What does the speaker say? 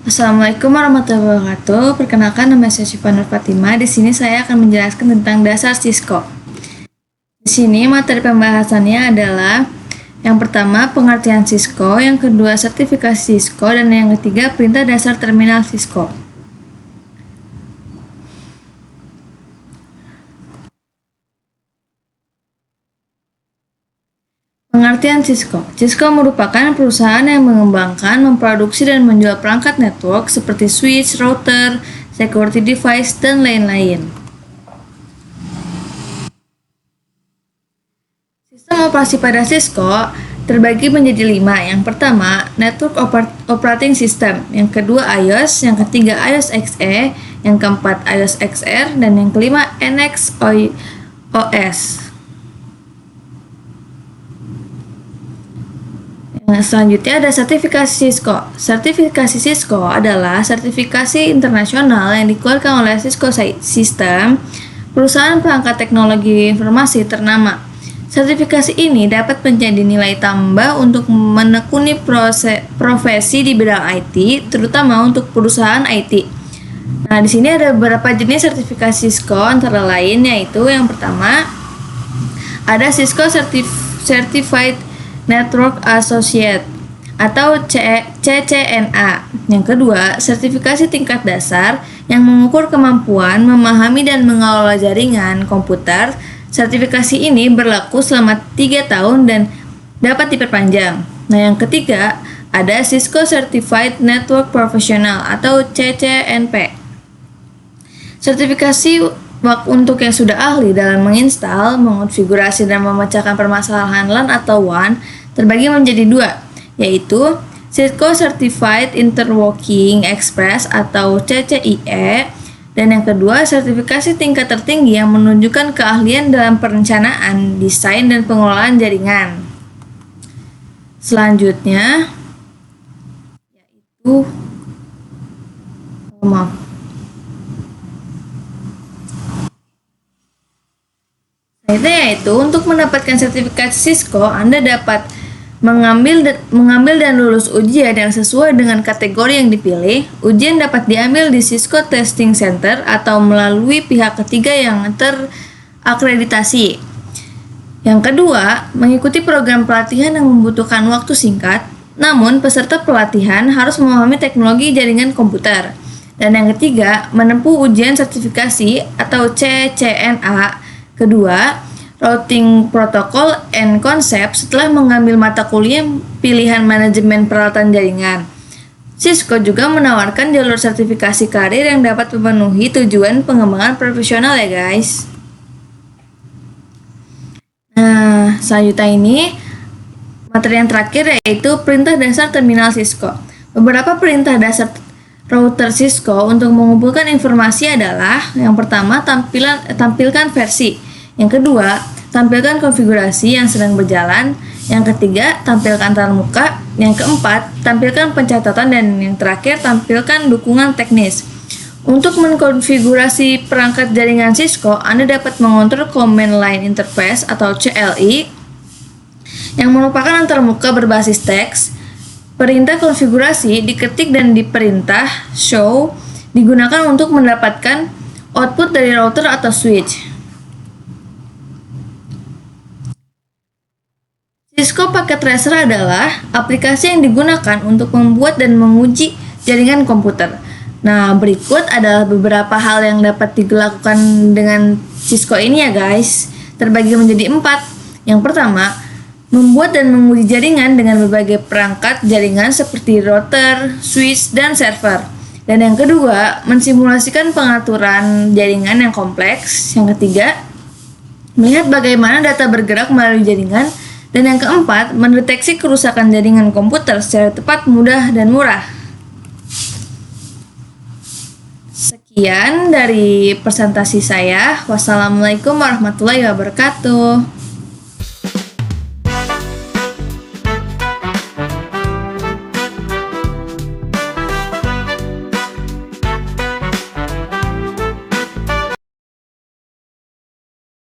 Assalamualaikum warahmatullahi wabarakatuh. Perkenalkan, nama saya Syifa Nur Fatimah. Di sini saya akan menjelaskan tentang dasar Cisco. Di sini materi pembahasannya adalah yang pertama pengertian Cisco, yang kedua sertifikasi Cisco, dan yang ketiga perintah dasar terminal Cisco. Pengertian Cisco. Cisco merupakan perusahaan yang mengembangkan, memproduksi, dan menjual perangkat network seperti switch, router, security device, dan lain-lain. Sistem operasi pada Cisco terbagi menjadi 5. Yang pertama, Network Operating System. Yang kedua, iOS. Yang ketiga, iOS XE. Yang keempat, iOS XR. Dan yang kelima, NX OS. Selanjutnya ada sertifikasi Cisco. Sertifikasi Cisco adalah sertifikasi internasional yang dikeluarkan oleh Cisco System, perusahaan perangkat teknologi informasi ternama. Sertifikasi ini dapat menjadi nilai tambah untuk menekuni profesi di bidang IT, terutama untuk perusahaan IT. Nah, di sini ada beberapa jenis sertifikasi Cisco, antara lain yaitu yang pertama ada Cisco Certified Network Associate atau CCNA. Yang kedua, sertifikasi tingkat dasar yang mengukur kemampuan memahami dan mengelola jaringan komputer. Sertifikasi ini berlaku selama 3 tahun dan dapat diperpanjang. Nah, yang ketiga, ada Cisco Certified Network Professional atau CCNP. Sertifikasi untuk yang sudah ahli dalam menginstal, mengonfigurasi, dan memecahkan permasalahan LAN atau WAN terbagi menjadi 2, yaitu Cisco Certified Interworking Express atau CCIE, dan yang kedua sertifikasi tingkat tertinggi yang menunjukkan keahlian dalam perencanaan, desain, dan pengelolaan jaringan. Selanjutnya yaitu untuk mendapatkan sertifikat Cisco, Anda dapat mengambil dan lulus ujian yang sesuai dengan kategori yang dipilih. Ujian dapat diambil di Cisco Testing Center atau melalui pihak ketiga yang terakreditasi. Yang kedua, mengikuti program pelatihan yang membutuhkan waktu singkat, namun peserta pelatihan harus memahami teknologi jaringan komputer. Dan yang ketiga, menempuh ujian sertifikasi atau CCNA. Kedua, Routing Protocol and Concept setelah mengambil mata kuliah pilihan manajemen peralatan jaringan. Cisco juga menawarkan jalur sertifikasi karir yang dapat memenuhi tujuan pengembangan profesional ya guys. Nah, selanjutnya ini materi yang terakhir yaitu perintah dasar terminal Cisco. Beberapa perintah dasar router Cisco untuk mengumpulkan informasi adalah yang pertama, tampilkan versi. Yang kedua, tampilkan konfigurasi yang sedang berjalan. Yang ketiga, tampilkan termuka. Yang keempat, tampilkan pencatatan. Dan yang terakhir, tampilkan dukungan teknis. Untuk mengkonfigurasi perangkat jaringan Cisco, Anda dapat mengontrol Command Line Interface atau CLI yang merupakan antarmuka berbasis teks. Perintah konfigurasi diketik dan diperintah show digunakan untuk mendapatkan output dari router atau switch. Cisco Packet Tracer adalah aplikasi yang digunakan untuk membuat dan menguji jaringan komputer. Nah, berikut adalah beberapa hal yang dapat dilakukan dengan Cisco ini ya guys. Terbagi menjadi 4. Yang pertama, membuat dan menguji jaringan dengan berbagai perangkat jaringan seperti router, switch, dan server. Dan yang kedua, mensimulasikan pengaturan jaringan yang kompleks. Yang ketiga, melihat bagaimana data bergerak melalui jaringan. Dan yang keempat, mendeteksi kerusakan jaringan komputer secara tepat, mudah, dan murah. Sekian dari presentasi saya. Wassalamualaikum warahmatullahi wabarakatuh.